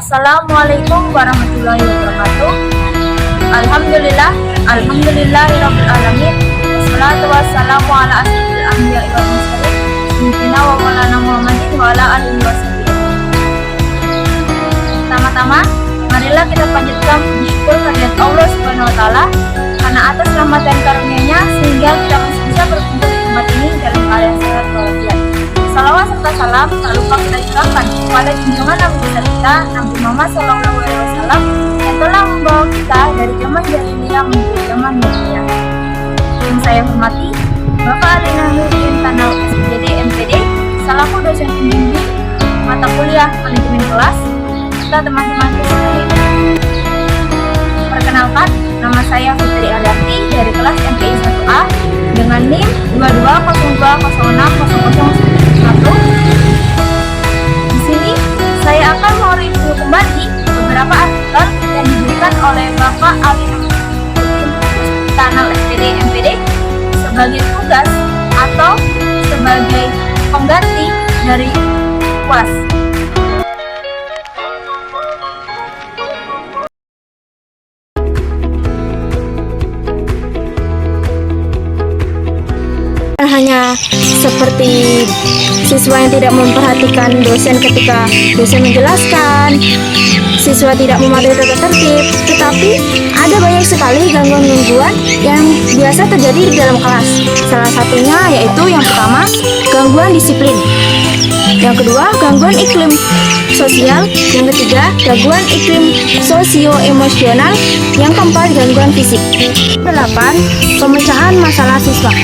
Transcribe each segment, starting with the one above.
Assalamualaikum warahmatullahi wabarakatuh. Alhamdulillahirabbil alamin. Wassalatu wassalamu ala asyrofil anbiya'i wal mursalin sayyidina wa maulana Muhammadin wa ala alihi wasallam. Pertama-tama, marilah kita panjatkan puji syukur kehadirat Allah Subhanahu wa taala karena atas rahmat dan karunia-Nya sehingga kita masih bisa berkumpul di tempat ini dalam keadaan sehat walafiat. Salawat serta salam tak lupa kita ucapkan kepada junjungan Nabi besar kita, Nabi Muhammad SAW, yang telah membawa kita dari zaman jahiliyah menuju zaman modern. Yang saya hormati, Bapak Alina Nurdin Tanal SPDD MPD, selaku dosen pembimbing mata kuliah manajemen kelas, serta teman-teman sekalian. Perkenalkan, nama saya Fitri Arianti dari kelas MPI 1A dengan NIM 2202060001. Di sini saya akan mereview kembali beberapa artikel yang diberikan oleh Bapak Alina Nurdin Tanal SPD MPD sebagai tugas atau sebagai pengganti dari UAS. Hanya seperti siswa yang tidak memperhatikan dosen ketika dosen menjelaskan, siswa tidak mematuhi tata tertib, tetapi ada banyak sekali gangguan-gangguan yang biasa terjadi di dalam kelas. Salah satunya yaitu yang pertama, gangguan disiplin. Yang kedua, gangguan iklim sosial. Yang ketiga, gangguan iklim sosio-emosional. Yang keempat, gangguan fisik. 8. Pemecahan masalah siswa.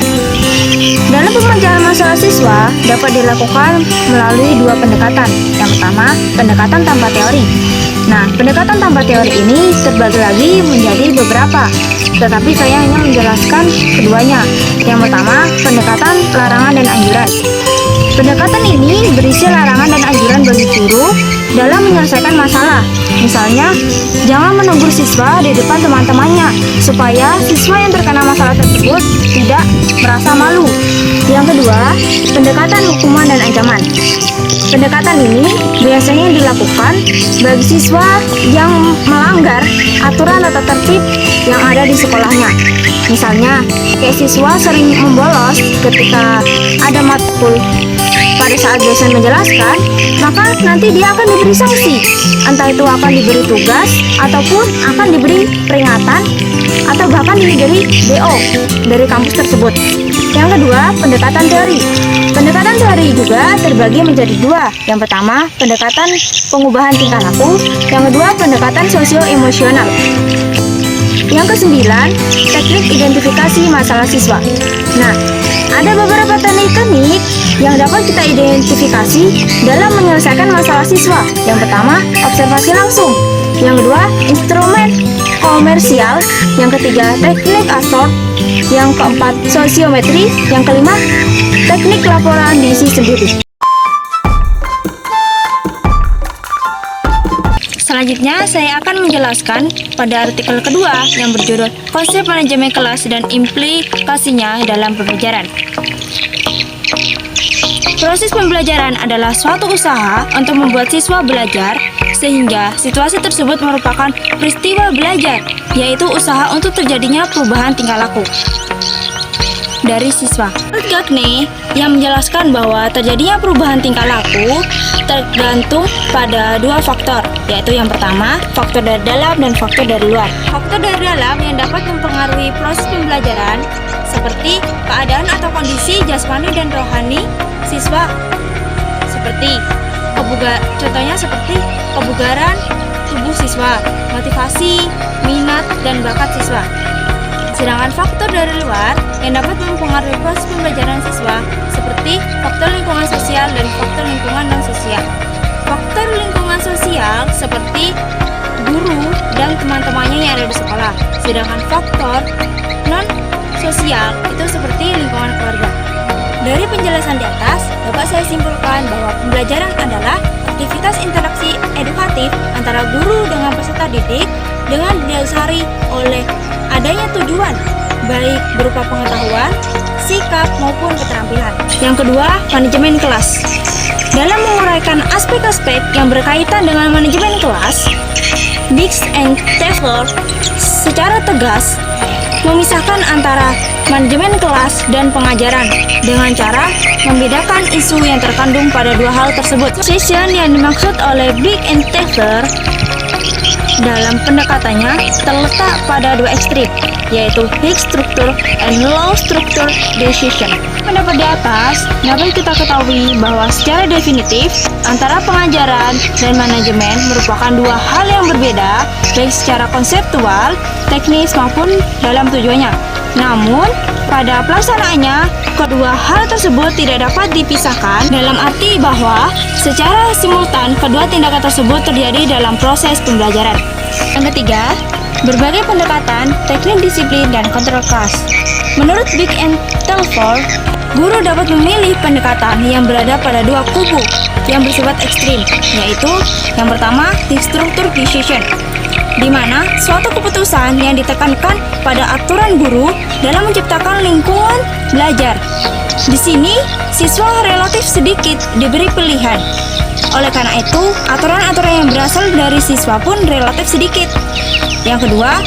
Dalam pemecahan masalah siswa dapat dilakukan melalui dua pendekatan. Yang pertama, pendekatan tanpa teori. Nah, pendekatan tanpa teori ini terbagi lagi menjadi beberapa, tetapi saya hanya menjelaskan keduanya. Yang pertama, pendekatan larangan dan anjuran. Pendekatan ini berisi larangan dan anjuran bagi guru dalam menyelesaikan masalah. Misalnya, jangan menegur siswa di depan teman-temannya, supaya siswa yang terkena masalah tersebut tidak merasa malu. Yang kedua, pendekatan hukuman dan ancaman. Pendekatan ini biasanya dilakukan bagi siswa yang melanggar aturan tata tertib yang ada di sekolahnya. Misalnya, kayak siswa sering membolos ketika ada matkul pada saat dosen menjelaskan, maka nanti dia akan diberi sanksi. Entah itu akan diberi tugas, ataupun akan diberi peringatan, atau bahkan diberi BO dari kampus tersebut. Yang kedua, pendekatan teori. Pendekatan teori juga terbagi menjadi dua. Yang pertama, pendekatan pengubahan tingkah laku. Yang kedua, pendekatan sosio-emosional. Yang kesembilan, teknik identifikasi masalah siswa. Nah, ada beberapa teknik yang dapat kita identifikasi dalam menyelesaikan masalah siswa. Yang pertama, observasi langsung. Yang kedua, instrumen komersial. Yang ketiga, teknik assort. Yang keempat, sosiometri. Yang kelima, teknik laporan diisi sendiri. Selanjutnya, saya akan menjelaskan pada artikel kedua yang berjudul Konsep Manajemen Kelas dan Implikasinya dalam Pembelajaran. Proses pembelajaran adalah suatu usaha untuk membuat siswa belajar, sehingga situasi tersebut merupakan peristiwa belajar, yaitu usaha untuk terjadinya perubahan tingkah laku dari siswa. Gagne yang menjelaskan bahwa terjadinya perubahan tingkah laku tergantung pada dua faktor, yaitu yang pertama, faktor dari dalam dan faktor dari luar. Faktor dari dalam yang dapat mempengaruhi proses pembelajaran seperti keadaan atau kondisi jasmani dan rohani siswa, contohnya seperti kebugaran tubuh siswa, motivasi, minat, dan bakat siswa. Sedangkan faktor dari luar yang dapat mempengaruhi proses pembelajaran siswa seperti faktor lingkungan sosial dan faktor lingkungan non-sosial. Faktor lingkungan sosial seperti guru dan teman-temannya yang ada di sekolah. Sedangkan faktor non-sosial itu seperti lingkungan keluarga. Dari penjelasan di atas, dapat saya simpulkan bahwa pembelajaran adalah aktivitas interaksi edukatif antara guru dengan peserta didik dengan didasari oleh adanya tujuan, baik berupa pengetahuan, sikap, maupun keterampilan. Yang kedua, manajemen kelas. Dalam menguraikan aspek-aspek yang berkaitan dengan manajemen kelas, Biggs and Taylor secara tegas memisahkan antara manajemen kelas dan pengajaran dengan cara membedakan isu yang terkandung pada dua hal tersebut. Session yang dimaksud oleh Biggs and Taylor dalam pendekatannya terletak pada dua ekstrim, yaitu high structure and low structure decision. Pendapat di atas dapat kita ketahui bahwa secara definitif antara pengajaran dan manajemen merupakan dua hal yang berbeda, baik secara konseptual, teknis maupun dalam tujuannya. Namun, pada pelaksanaannya, kedua hal tersebut tidak dapat dipisahkan dalam arti bahwa secara simultan kedua tindakan tersebut terjadi dalam proses pembelajaran. Yang ketiga, berbagai pendekatan, teknik disiplin, dan kontrol kelas. Menurut Biggs and Taylor, guru dapat memilih pendekatan yang berada pada dua kubu yang bersifat ekstrim, yaitu yang pertama, high structure decision, di mana suatu keputusan yang ditekankan pada aturan guru dalam menciptakan lingkungan belajar. Di sini, siswa relatif sedikit diberi pilihan. Oleh karena itu, aturan-aturan yang berasal dari siswa pun relatif sedikit. Yang kedua,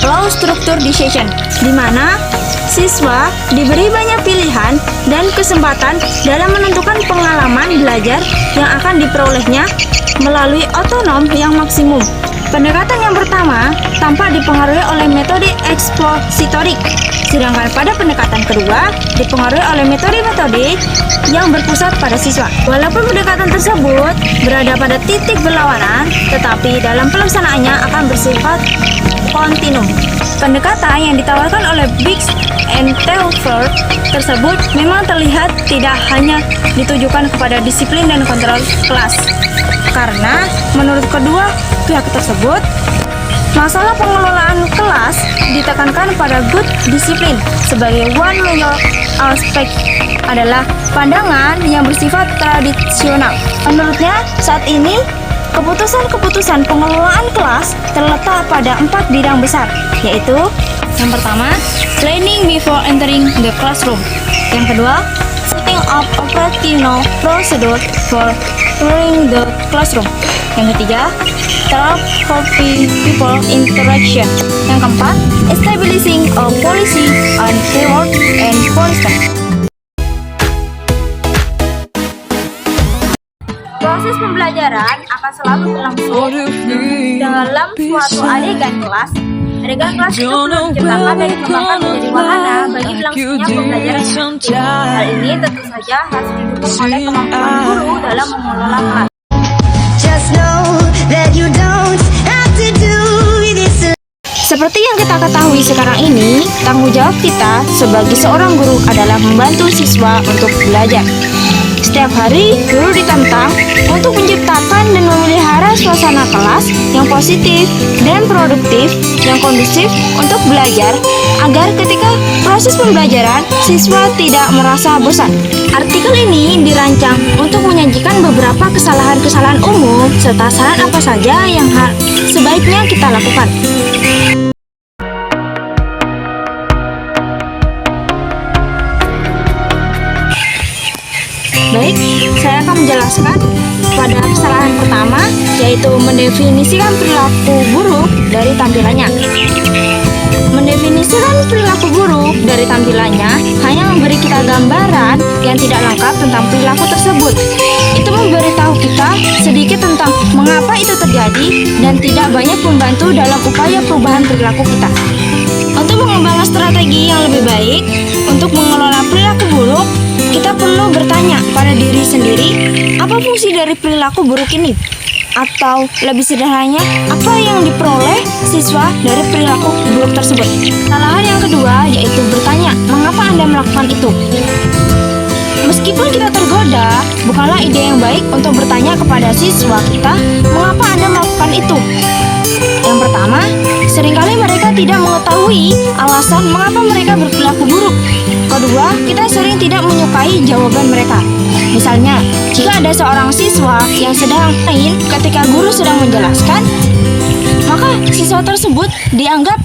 low structure decision, di mana siswa diberi banyak pilihan dan kesempatan dalam menentukan pengalaman belajar yang akan diperolehnya melalui otonom yang maksimum. Pendekatan yang pertama tampak dipengaruhi oleh metode ekspositorik, sedangkan pada pendekatan kedua dipengaruhi oleh metode-metode yang berpusat pada siswa. Walaupun pendekatan tersebut berada pada titik berlawanan, tetapi dalam pelaksanaannya akan bersifat kontinum. Pendekatan yang ditawarkan oleh Biggs and Taylor tersebut memang terlihat tidak hanya ditujukan kepada disiplin dan kontrol kelas, karena menurut kedua pihak tersebut, masalah pengelolaan kelas ditekankan pada good discipline. Sebagai one major aspek adalah pandangan yang bersifat tradisional. Menurutnya, saat ini keputusan-keputusan pengelolaan kelas terletak pada 4 bidang besar, yaitu yang pertama, planning before entering the classroom. Yang kedua, setting up operational procedure for entering the classroom. Yang ketiga, talk for people interaction. Yang keempat, establishing a policy on reward and punishment. Proses pembelajaran akan selalu berlangsung dalam suatu adegan kelas. Adegan kelas itu menciptakan dan dikembangkan menjadi wahana bagi berlangsungnya pembelajaran. Hal ini tentu saja harus didukung oleh kemampuan guru dalam mengelola kelas. Seperti yang kita ketahui sekarang ini, tanggung jawab kita sebagai seorang guru adalah membantu siswa untuk belajar. Setiap hari, guru ditantang untuk menciptakan dan memelihara suasana kelas yang positif dan produktif, yang kondusif untuk belajar, agar ketika proses pembelajaran, siswa tidak merasa bosan. Artikel ini dirancang untuk menyajikan beberapa kesalahan-kesalahan umum, serta saran apa saja yang sebaiknya kita lakukan. Baik, saya akan menjelaskan pada kesalahan pertama, yaitu mendefinisikan perilaku buruk dari tampilannya. Mendefinisikan perilaku buruk dari tampilannya hanya memberi kita gambaran yang tidak lengkap tentang perilaku tersebut. Itu memberitahu kita sedikit tentang mengapa itu terjadi dan tidak banyak membantu dalam upaya perubahan perilaku kita. Untuk mengembangkan strategi yang lebih baik untuk mengelola perilaku buruk, kita perlu bertanya pada diri sendiri, apa fungsi dari perilaku buruk ini? Atau lebih sederhananya, apa yang diperoleh siswa dari perilaku buruk tersebut? Kesalahan yang kedua yaitu bertanya, mengapa Anda melakukan itu? Meskipun kita tergoda, bukanlah ide yang baik untuk bertanya kepada siswa kita, mengapa Anda melakukan itu? Yang pertama, seringkali mereka tidak mengetahui alasan mengapa mereka berperilaku buruk. Kedua, kita sering tidak menyukai jawaban mereka. Misalnya, jika ada seorang siswa yang sedang main ketika guru sedang menjelaskan, maka siswa tersebut dianggap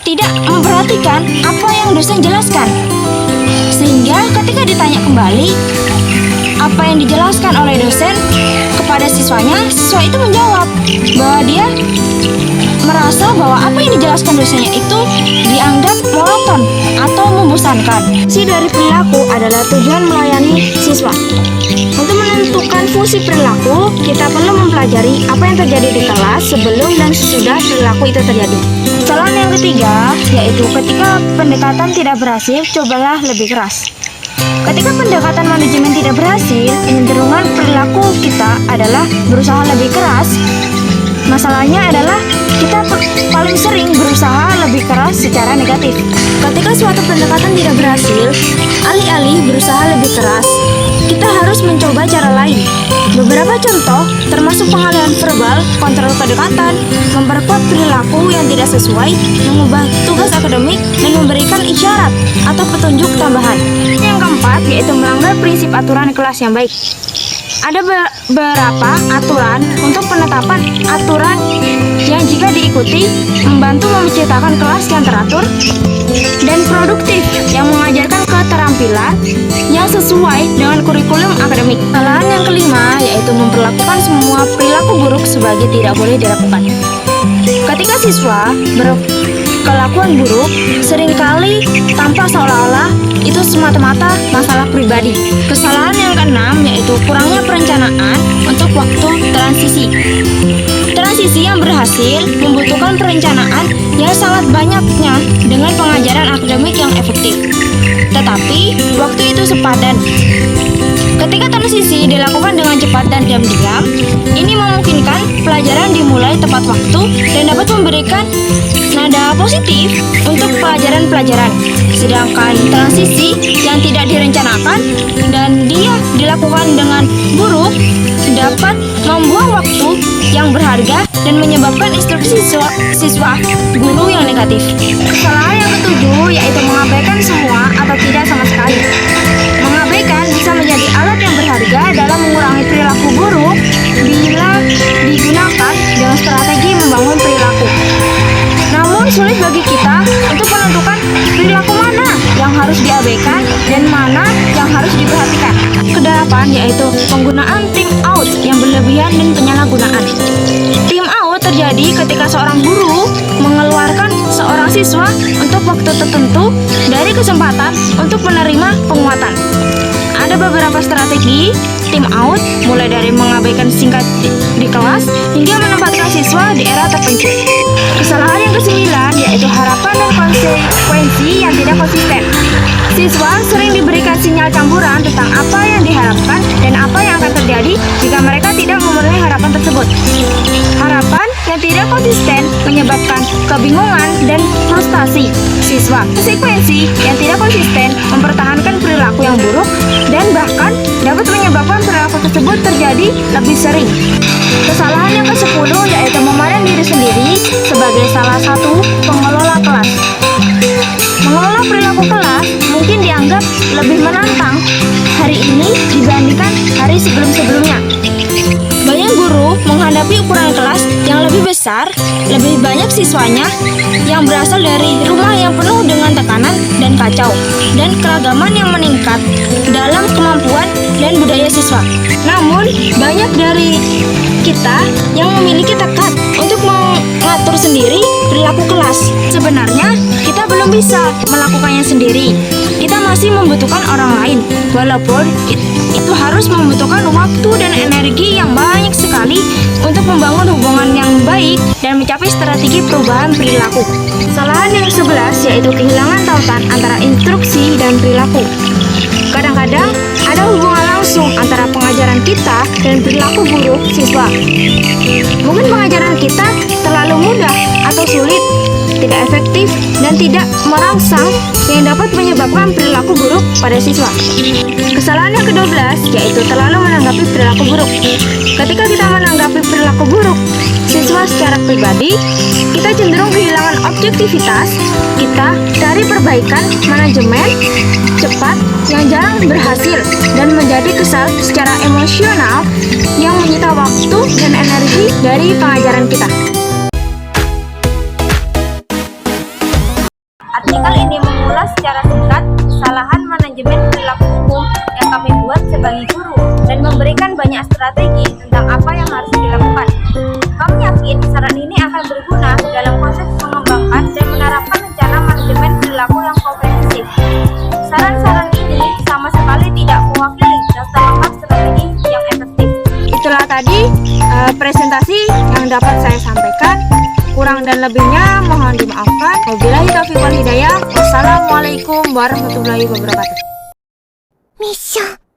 tidak memperhatikan apa yang dosen jelaskan. Sehingga ketika ditanya kembali, apa yang dijelaskan oleh dosen kepada siswanya, siswa itu menjawab bahwa dia merasa bahwa apa yang dijelaskan dosennya itu dianggap monoton atau membosankan. Fungsi dari perilaku adalah tujuan melayani siswa. Untuk menentukan fungsi perilaku, kita perlu mempelajari apa yang terjadi di kelas sebelum dan sesudah perilaku itu terjadi. Kesalahan yang ketiga, yaitu ketika pendekatan tidak berhasil, cobalah lebih keras. Ketika pendekatan manajemen tidak berhasil, pencenderungan perilaku kita adalah berusaha lebih keras. Masalahnya adalah kita paling sering berusaha lebih keras secara negatif. Ketika suatu pendekatan tidak berhasil, alih-alih berusaha lebih keras, kita harus mencoba cara lain. Beberapa contoh termasuk pengalihan verbal, kontrol kedekatan, memperkuat perilaku yang tidak sesuai, mengubah tugas akademik, dan memberikan isyarat atau petunjuk tambahan. Yang keempat yaitu melanggar prinsip aturan kelas yang baik. Ada beberapa aturan untuk penetapan aturan yang jika diikuti membantu menciptakan kelas yang teratur dan produktif yang mengajarkan keterampilan yang sesuai dengan kurikulum akademik. Kesalahan yang kelima yaitu memperlakukan semua perilaku buruk sebagai tidak boleh dilakukan. Ketika siswa berkelakuan buruk, seringkali tampak seolah-olah itu semata-mata masalah pribadi. Kesalahan yang keenam yaitu kurangnya perencanaan untuk waktu transisi. Transisi yang berhasil membutuhkan perencanaan yang sangat banyaknya dengan pengajaran akademik yang efektif. Tetapi waktu itu sepadan. Ketika transisi dilakukan dengan cepat dan diam-diam, ini memungkinkan pelajaran dimulai tepat waktu dan dapat memberikan nada positif untuk pelajaran-pelajaran. Sedangkan transisi yang tidak direncanakan dan dia dilakukan dengan buruk dapat membuang waktu yang berharga dan menyebabkan instruksi siswa guru yang negatif. Kesalahan yang ketujuh yaitu mengabaikan semua atau tidak sama sekali. Mengabaikan bisa menjadi alat yang berharga dalam mengurangi perilaku buruk bila digunakan dengan strategi membangun perilaku. Namun sulit bagi kita untuk menentukan perilaku mana yang harus diabaikan dan mana yang harus diperhatikan. Kedelapan yaitu penggunaan time out yang berlebihan dan penyalahgunaan. Time out terjadi ketika seorang guru mengeluarkan seorang siswa untuk waktu tertentu dari kesempatan untuk menerima penguatan. Ada beberapa strategi time out, mulai dari mengabaikan singkat di kelas hingga menempatkan siswa di era terpencil. Kesalahan yang kesembilan yaitu harapan dan konsekuensi yang tidak konsisten. Siswa sering diberikan sinyal campuran tentang apa yang diharapkan dan apa yang akan terjadi jika mereka tidak memenuhi harapan tersebut. Harapan yang tidak konsisten menyebabkan kebingungan dan frustasi siswa. Konsekuensi yang tidak konsisten mempertahankan perilaku yang buruk dan bahkan dapat menyebabkan perilaku tersebut terjadi lebih sering. Kesalahan yang ke-10 yaitu memandang diri sendiri sebagai salah satu pengelola kelas. Mengelola perilaku kelas mungkin dianggap lebih menantang hari ini dibandingkan hari sebelum-sebelumnya. Banyak guru menghadapi ukuran kelas yang lebih besar, lebih banyak siswanya yang berasal dari rumah yang penuh dengan tekanan dan kacau, dan keragaman yang meningkat dalam kemampuan dan budaya siswa. Namun, banyak dari kita yang memiliki tekad untuk mengatur sendiri perilaku kelas. Sebenarnya, kita belum bisa melakukannya sendiri. Kita masih membutuhkan orang lain, walaupun itu harus membutuhkan waktu dan energi yang banyak sekali untuk membangun hubungan yang baik dan mencapai strategi perubahan perilaku. Kesalahan yang ke-11 yaitu kehilangan tautan antara instruksi dan perilaku. Kadang-kadang ada hubungan langsung antara pengajaran kita dan perilaku buruk siswa. Mungkin pengajaran kita terlalu mudah atau sulit, tidak efektif, dan tidak merangsang yang dapat menyebabkan perilaku buruk pada siswa. Kesalahan yang ke-12 yaitu terlalu menanggapi perilaku buruk. Ketika kita menanggapi perilaku buruk siswa secara pribadi, kita cenderung kehilangan objektivitas kita dari perbaikan manajemen cepat yang jarang berhasil dan menjadi kesal secara emosional yang menyita waktu dan energi dari pengajaran kita. Artikel ini mengulas secara singkat kesalahan manajemen perilaku umum yang kami buat buat sebagai guru dan memberikan banyak strategi tentang apa yang harus dilakukan. Kami yakin saran ini akan berguna dalam proses mengembangkan dan menerapkan rencana manajemen perilaku yang komprehensif. Saran-saran ini sama sekali tidak mewakili daftar lengkap strategi yang efektif. Itulah tadi presentasi yang dapat saya sampaikan. Kurang dan lebihnya mohon dimaafkan. Wabillahi taufiq wal hidayah. Wassalamualaikum warahmatullahi wabarakatuh.ミッション